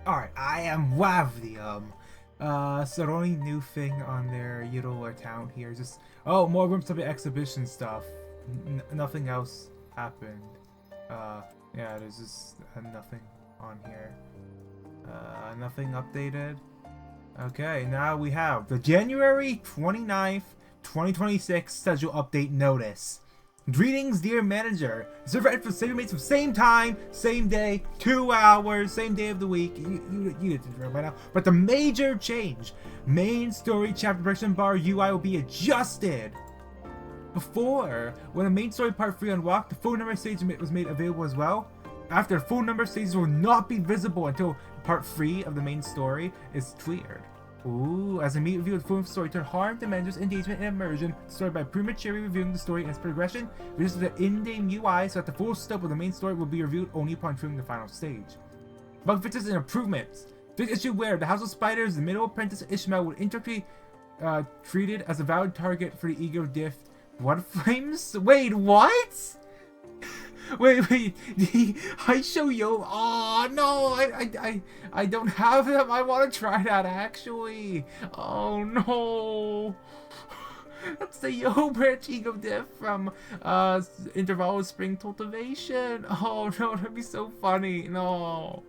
Alright, I am Wavdium. So the only new thing on their little account here is just, oh, more Room Subject exhibition stuff. Nothing else happened. Yeah, there's just nothing on here. Nothing updated. Okay, now we have the January 29th, 2026 schedule update notice. Greetings, dear manager. Server ed for same mates of same time, same day, 2 hours, same day of the week. You get the drill by now. But the major change: main story chapter progression bar UI will be adjusted. Before, when the main story part 3 unlocked, the phone number stage was made available as well. After, phone number stages will not be visible until part 3 of the main story is cleared. Ooh, as a meet review of the full story to harm the manager's engagement and immersion, story by prematurely reviewing the story and its progression, reduces the in-game UI so that the full scope of the main story will be reviewed only upon entering the final stage. Bug fixes and improvements. Fix issue where the House of Spiders, the middle apprentice Ishmael would indirectly treated as a valid target for the ego diff. Blood flames? Wait, what? Wait, I show you. Oh no, I don't have them. I want to try that actually. Oh no. That's the Yo branch ego diff from Interval of Spring Cultivation. Oh no, that'd be so funny. No.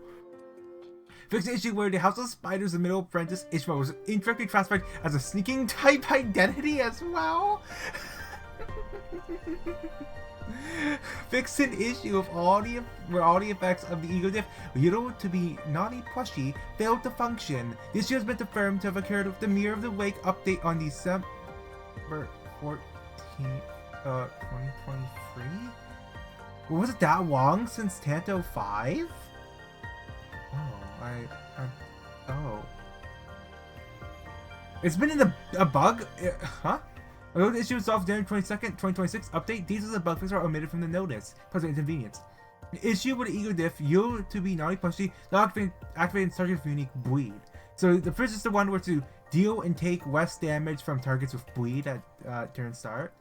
Fix the issue where the House of Spiders, the middle apprentice Ishmael was incorrectly classified as a sneaking type identity as well. Fix an issue of where all the effects of the ego diff Little to be naughty plushie failed to function. The issue has been confirmed to have occurred with the Mirror of the Wake update on December 14th, 2023? Was it that long since Tanto 5? Oh, oh. It's been in a bug? Huh? Although the issue was solved January 22nd, 2026 update, details of the bug fix are omitted from the notice, causing inconvenience. The issue with the ego diff, you to be naughty punchy, activating target's unique bleed. So the first is the one where to deal and take less damage from targets with bleed at turn start.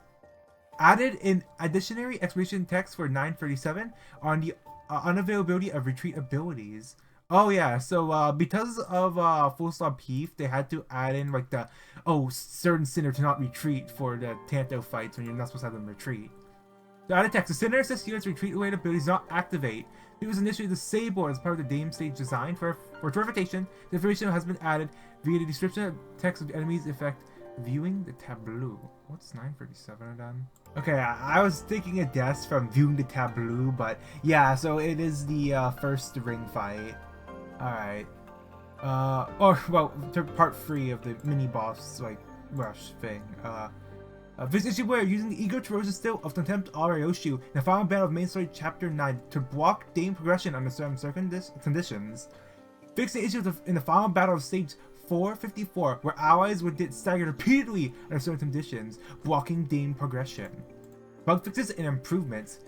Added in additionary explanation text for 937 on the unavailability of retreat abilities. Oh yeah, so because of full stop Heath, they had to add in like the certain sinner to not retreat for the Tanto fights when you're not supposed to have them retreat. The added text: the sinner assists units retreat related abilities not activate. It was initially disabled as part of the game stage design. For verification, the information has been added via the description of text of the enemy's effect. Viewing the tableau. What's 937 then? Okay, I was thinking a death from viewing the tableau, but yeah, so it is the first ring fight. Alright. Part 3 of the mini boss, like, rush thing. This issue where using the ego to Rose's still of Contempt Arioshu in the final battle of main story chapter 9 to block game progression under certain conditions. Fix the issue in the final battle of stage 454 where allies would get staggered repeatedly under certain conditions, blocking game progression. Bug fixes and improvements.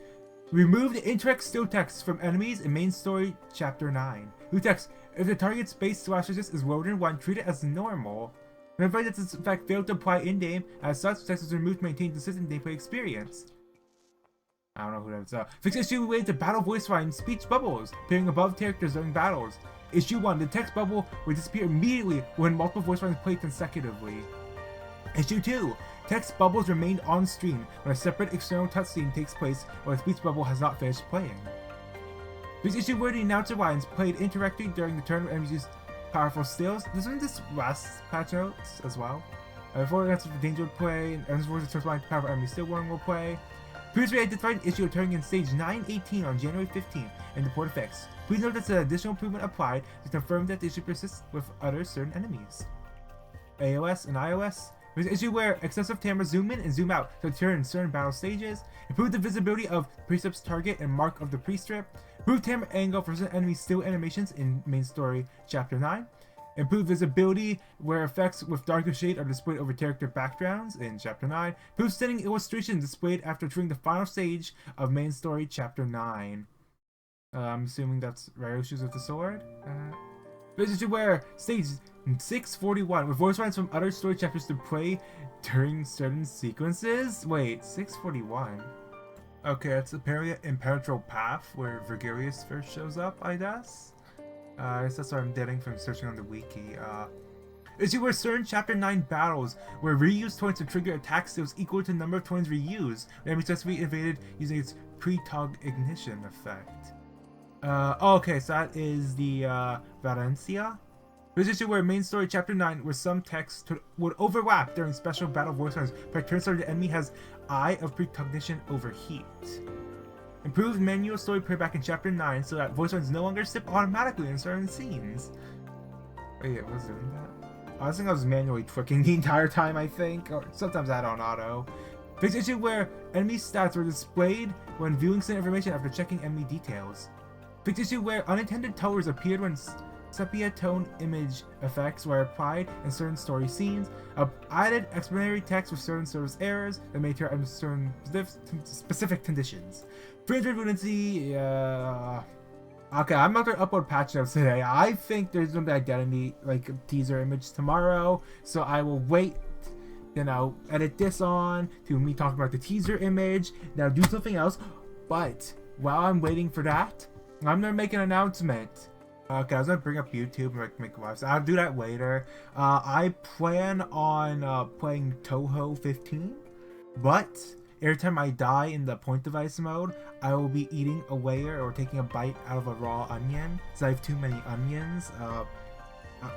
Remove the incorrect still text from enemies in main story chapter 9. New text: if the target's base / resist is lower than 1, treat it as normal. Remember that this effect failed to apply in-game, as such text is removed to maintain consistent gameplay experience. I don't know who that's Fix issue related to battle voice line speech bubbles appearing above characters during battles. Issue 1, the text bubble will disappear immediately when multiple voice lines play consecutively. Issue 2, text bubbles remain on screen when a separate external cutscene takes place or the speech bubble has not finished playing. This issue where the announcer lines played indirectly during the turn of enemies use powerful stills. This one this last patch notes as well. Before that's the danger would play, and enemies voices first line powerful enemy still one will play. Previously identified an issue occurring in stage 918 on January 15th in the port effects. Please note that an additional improvement applied to confirm that the issue persists with other certain enemies. AOS and iOS. There's an issue where excessive camera zoom in and zoom out to turn in certain battle stages. Improve the visibility of precept's target and mark of the pre-strip. Improve camera angle for certain enemy still animations in main story chapter 9. Improve visibility where effects with darker shade are displayed over character backgrounds in chapter 9. Improve stunning illustration displayed after entering the final stage of main story chapter 9. I'm assuming that's Ryoshi's with the sword. This is where stage 641 with voice lines from other story chapters to play during certain sequences. Wait, 641. Okay, it's apparently an impenetrable path where Vergilius first shows up, I guess. That's what I'm getting from searching on the wiki. Issue where certain Chapter 9 battles where reused coins to trigger attack skills equal to the number of coins reused. The enemy just be invaded using its pre-tog ignition effect. Okay, so that is the Valencia. This issue where main story Chapter 9 where some text would overlap during special battle voice lines, but it turns out the enemy has Eye of Precognition overheat. Improved manual story playback in Chapter 9 so that voice lines no longer skip automatically in certain scenes. Wait, I was doing that? I think I was manually clicking the entire time, I think. Or sometimes I had on auto. Fixed issue where enemy stats were displayed when viewing certain information after checking enemy details. Fixed issue where unintended colors appeared when sepia tone image effects were applied in certain story scenes. Added explanatory text with certain service errors that may turn under certain specific conditions. 300 Lunacy, okay, I'm not gonna upload patch notes today. I think there's gonna be identity, like, teaser image tomorrow, so I will wait, edit this on to me talking about the teaser image, now do something else, but while I'm waiting for that, I'm gonna make an announcement. Okay, I was gonna bring up YouTube and make lives. I'll do that later. I plan on playing Toho 15, but every time I die in the point device mode, I will be eating a layer or taking a bite out of a raw onion, so I have too many onions.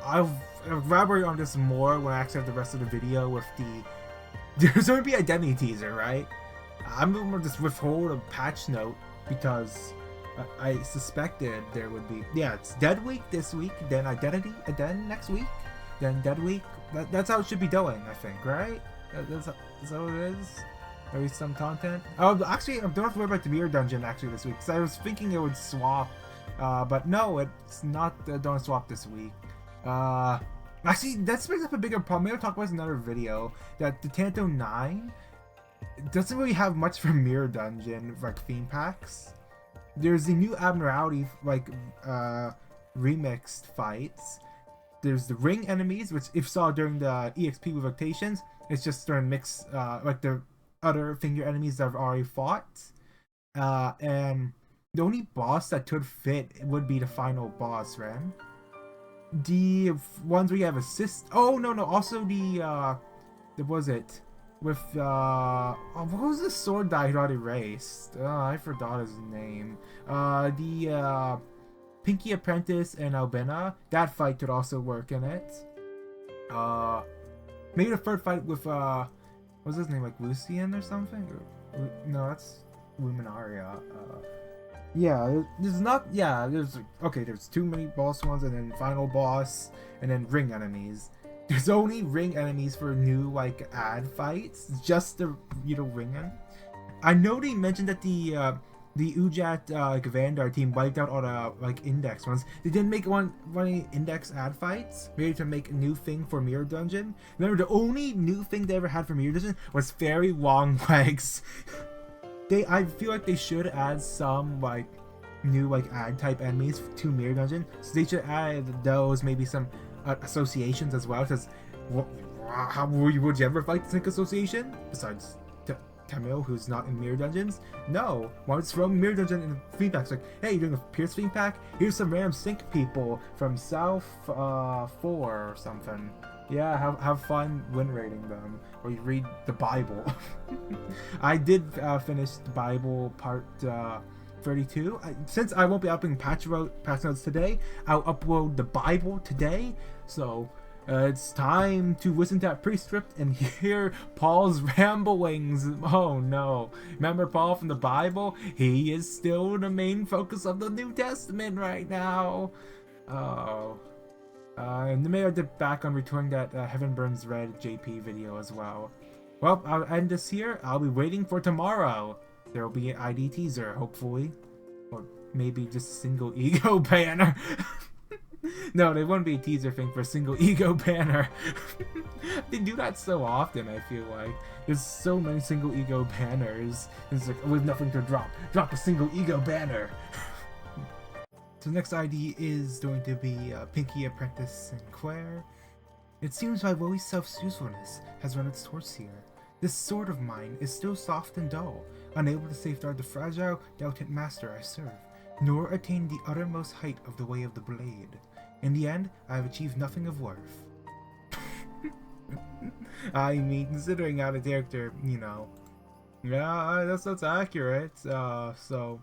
I'll elaborate on this more when I actually have the rest of the video with the... There's going to be an identity teaser, right? I'm going to just withhold a patch note because I suspected there would be... Yeah, it's Dead Week this week, then Identity, and then next week, then Dead Week. That's how it should be going, I think, right? That's how it is. At least some content. Oh, actually, I don't have to worry about the mirror dungeon actually this week, because I was thinking it would swap, but no, it's not. Don't swap this week. Actually, that brings up a bigger problem. Maybe I'll talk about this in another video. That the Tanto 9 doesn't really have much for mirror dungeon like theme packs. There's the new abnormality like remixed fights. There's the ring enemies, which if saw during the EXP revocations, it's just during mix like the other finger enemies that I've already fought, and the only boss that could fit would be the final boss, Ren. The ones where you have assist. Oh no, also the what was it with what was the sword that I got erased? I forgot his name. The Pinky Apprentice and Albina. That fight could also work in it. Maybe the third fight with what's his name, like Lucian or something? No, that's Luminaria. Yeah, there's not. Yeah, there's too many boss ones, and then final boss, and then ring enemies. There's only ring enemies for new like ad fights, just the ring them. I know they mentioned that the Ujat like Vandar team wiped out all the like index ones. They didn't make one index ad fights, maybe to make a new thing for Mirror Dungeon. Remember, the only new thing they ever had for Mirror Dungeon was very long legs. I feel like they should add some like new like ad type enemies to Mirror Dungeon. So they should add those, maybe some associations as well. Because how would you ever fight the Sync Association besides Tamil, who's not in Mirror Dungeons? No. Why would throw Mirror Dungeon in theme packs? Like, hey, you're doing a Pierce theme pack? Here's some random sync people from South 4 or something. Yeah, have fun win rating them. Or you read the Bible. I did finish the Bible part 32. Since I won't be uploading patch notes today, I'll upload the Bible today. So it's time to listen to that pre-script and hear Paul's ramblings. Oh no. Remember Paul from the Bible? He is still the main focus of the New Testament right now. Oh. And maybe I'll dip back on returning that Heaven Burns Red JP video as well. Well, I'll end this here. I'll be waiting for tomorrow. There will be an ID teaser, hopefully. Or maybe just a single ego banner. No, there wouldn't be a teaser thing for a single ego banner. They do that so often, I feel like. There's so many single ego banners. It's like, with nothing to drop. Drop a single ego banner. So the next ID is going to be Pinky Apprentice Sinclair. It seems my very self-usefulness has run its course here. This sword of mine is still soft and dull, unable to safeguard the fragile, delicate master I serve. nor attain the uttermost height of the way of the blade. In the end, I have achieved nothing of worth. I mean, considering how the character, you know, yeah, that's accurate. So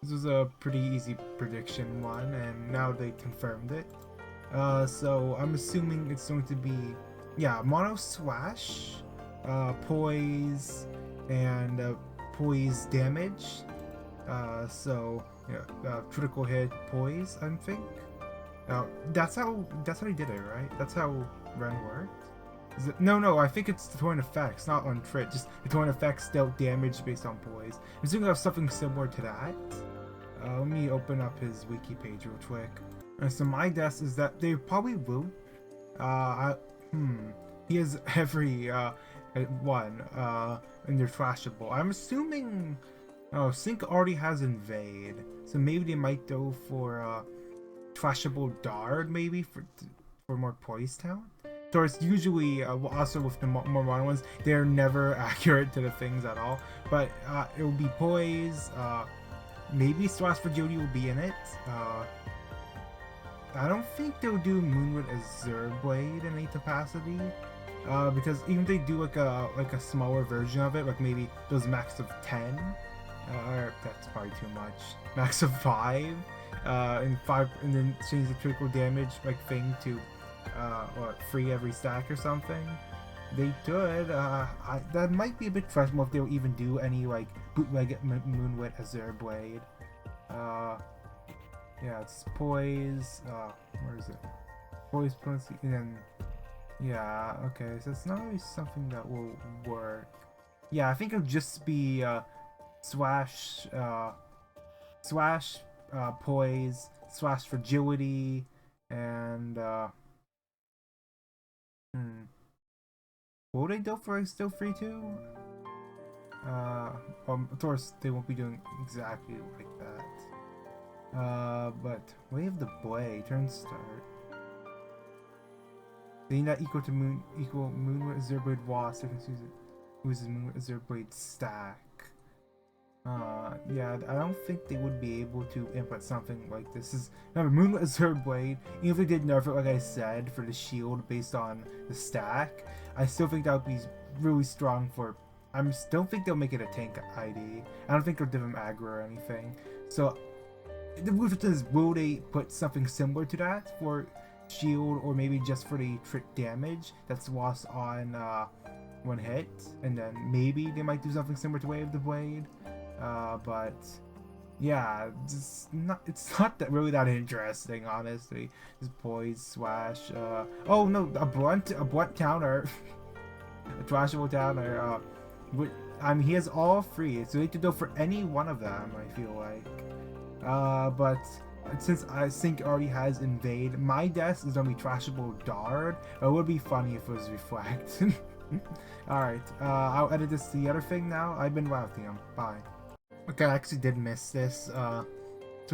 this was a pretty easy prediction one, and now they confirmed it. So I'm assuming it's going to be, yeah, mono swash, poise, and poise damage. So yeah, critical hit, poise, I think. That's how he did it, right? That's how Ren worked. Is it? No, I think it's the torrent effects, not on crit. Just the torrent effects dealt damage based on poise. I'm assuming I have something similar to that. Let me open up his wiki page real quick. So my guess is that they probably will. He has every one, and they're trashable. I'm assuming. Oh, Sync already has invade, so maybe they might go for trashable dart, maybe for more poise talent. So it's usually also with the more modern ones, they're never accurate to the things at all. But it will be poise. Maybe Slash for Jody will be in it. I don't think they'll do Moonwood Azure Blade in any capacity. Because even if they do like a smaller version of it, like maybe those max of 10, or that's probably too much. Max of 5, and 5, and then change the critical damage like thing to free every stack or something. They could. That might be a bit questionable if they'll even do any like bootleg Moonwit Azure Blade. Yeah, it's poise. Where is it? Poise, and then yeah. Okay, so it's not really something that will work. Yeah, I think it'll just be swash, poise, swash fragility, and will they go for still free too? Of course they won't be doing exactly like that. But wave the blade, turn start. They that equal Moon Azure Blade Wasp, uses Moon Azure Blade stack. Yeah, I don't think they would be able to input something like this. Remember, Moon Azure Blade, even if they did nerf it, like I said, for the shield based on the stack, I still think that would be really strong for. I don't think they'll make it a tank ID. I don't think they'll give him aggro or anything. So, the question is, will they put something similar to that for shield, or maybe just for the crit damage that's lost on one hit, and then maybe they might do something similar to Wave the Blade. But yeah, it's not that really that interesting, honestly. Just poise, swash. Oh no, a blunt counter, a trashable counter. I mean, he has all 3, so they could go for any one of them, I feel like. But since I think already has invade, my guess is gonna be trashable dart. It would be funny if it was reflect. Alright, I'll edit this to the other thing now. I've been wafting him. Bye. Okay, I actually did miss this. So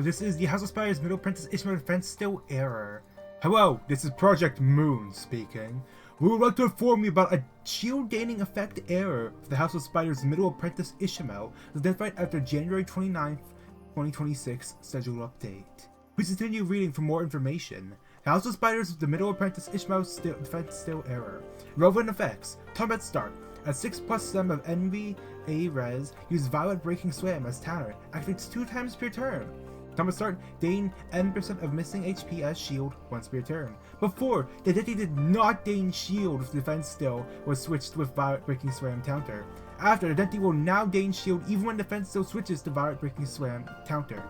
this is the House of Spiders Middle Apprentice Ishmael Defense Still Error. Hello, this is Project Moon speaking. We would like to inform you about a shield gaining effect error for the House of Spiders Middle Apprentice Ishmael, identified after January 29th, 2026 schedule update. Please continue reading for more information. The House of Spiders the Middle Apprentice Ishmael Defense Still Error. Relevant effects. Combat start. At 6+ stem of Envy A res, use Violet Breaking Slam as counter. Activates 2 times per turn. Combat start, gain N% of missing HP as shield once per turn. Before, the identity did not gain shield if defense still was switched with Violet Breaking Slam counter. After, the identity will now gain shield even when defense still switches to Violet Breaking Slam counter.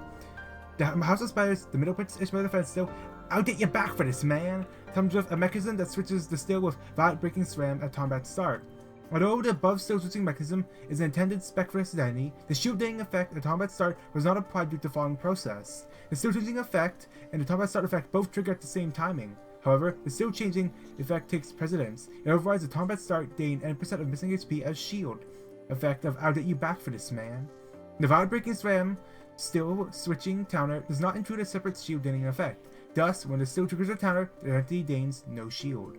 The House of Spiders, the Middle Apprentice Ishmael Defense Still, I'll get you back for this, man! Comes with a mechanism that switches the still with Violet Breaking Slam at combat start. Although the above still switching mechanism is an intended spec for this identity, the shield gaining effect at combat start was not applied due to the following process. The still switching effect and the combat start effect both trigger at the same timing. However, the still changing effect takes precedence. It overrides the combat start gain N% of missing HP as shield effect of I'll get you back for this, man. The Violet Breaking Slam still switching counter does not include a separate shield gaining effect. Thus, when the still triggers a counter, the identity gains no shield.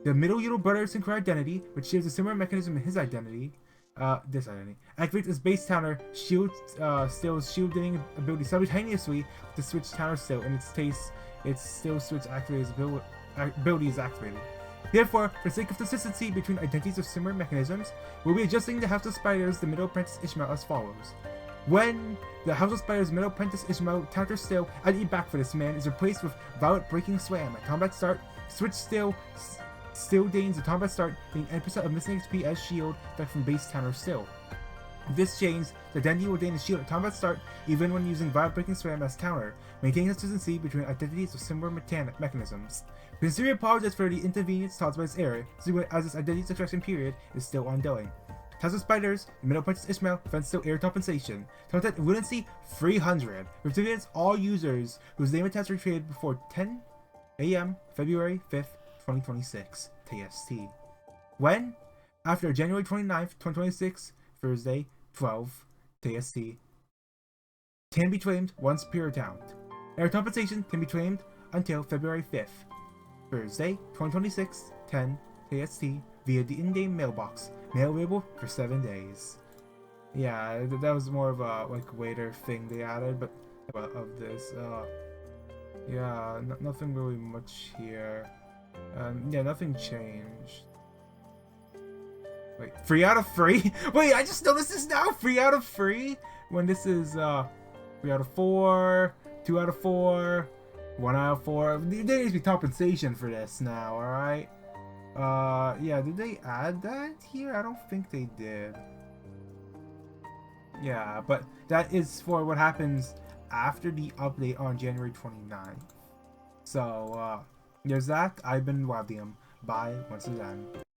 The middle little brother Sinclair identity, which shares a similar mechanism in his identity, This identity. Activates its base counter, shield, Still's shielding ability simultaneously with the switch counter Still, and its Still switch ability is activated. Therefore, for sake of consistency between identities of similar mechanisms, we'll be adjusting the House of Spiders, the Middle Apprentice Ishmael as follows. When the House of Spiders Middle Apprentice Ishmael counters Still and eat back for this man is replaced with Violet Breaking Slam. At combat start, switch Still gains the combat start, gain 10% of missing XP as shield effect from base counter Still. If this change, the identity will gain a shield at combat start even when using Violet Breaking Slam as counter, maintaining consistency between identities of similar mechanisms. We sincerely apologize for the inconvenience caused by this error, as this identity extraction period is still ongoing. House of Spiders, Middle Apprentice Ishmael, defense Still air compensation. Content Lunacy 300. Represents all users whose name and tags were created before 10 a.m. February 5th, 2026, TST. When? After January 29th, 2026, Thursday, 12 TST. Can be claimed once per account. Air compensation can be claimed until February 5th, Thursday, 2026, 10 TST via the in-game mailbox. Mail available for 7 days. Yeah, that was more of a waiter thing they added, but of this, yeah, nothing really much here. Yeah, nothing changed. Wait, 3 out of 3? Wait, I just noticed this now. 3 out of 3 when this is 3 out of 4, 2 out of 4, 1 out of 4. There needs to be compensation for this now. All right. Yeah, did they add that here? I don't think they did. Yeah, but that is for what happens after the update on January 29th. So, there's that. I've been Wadium. Bye once again.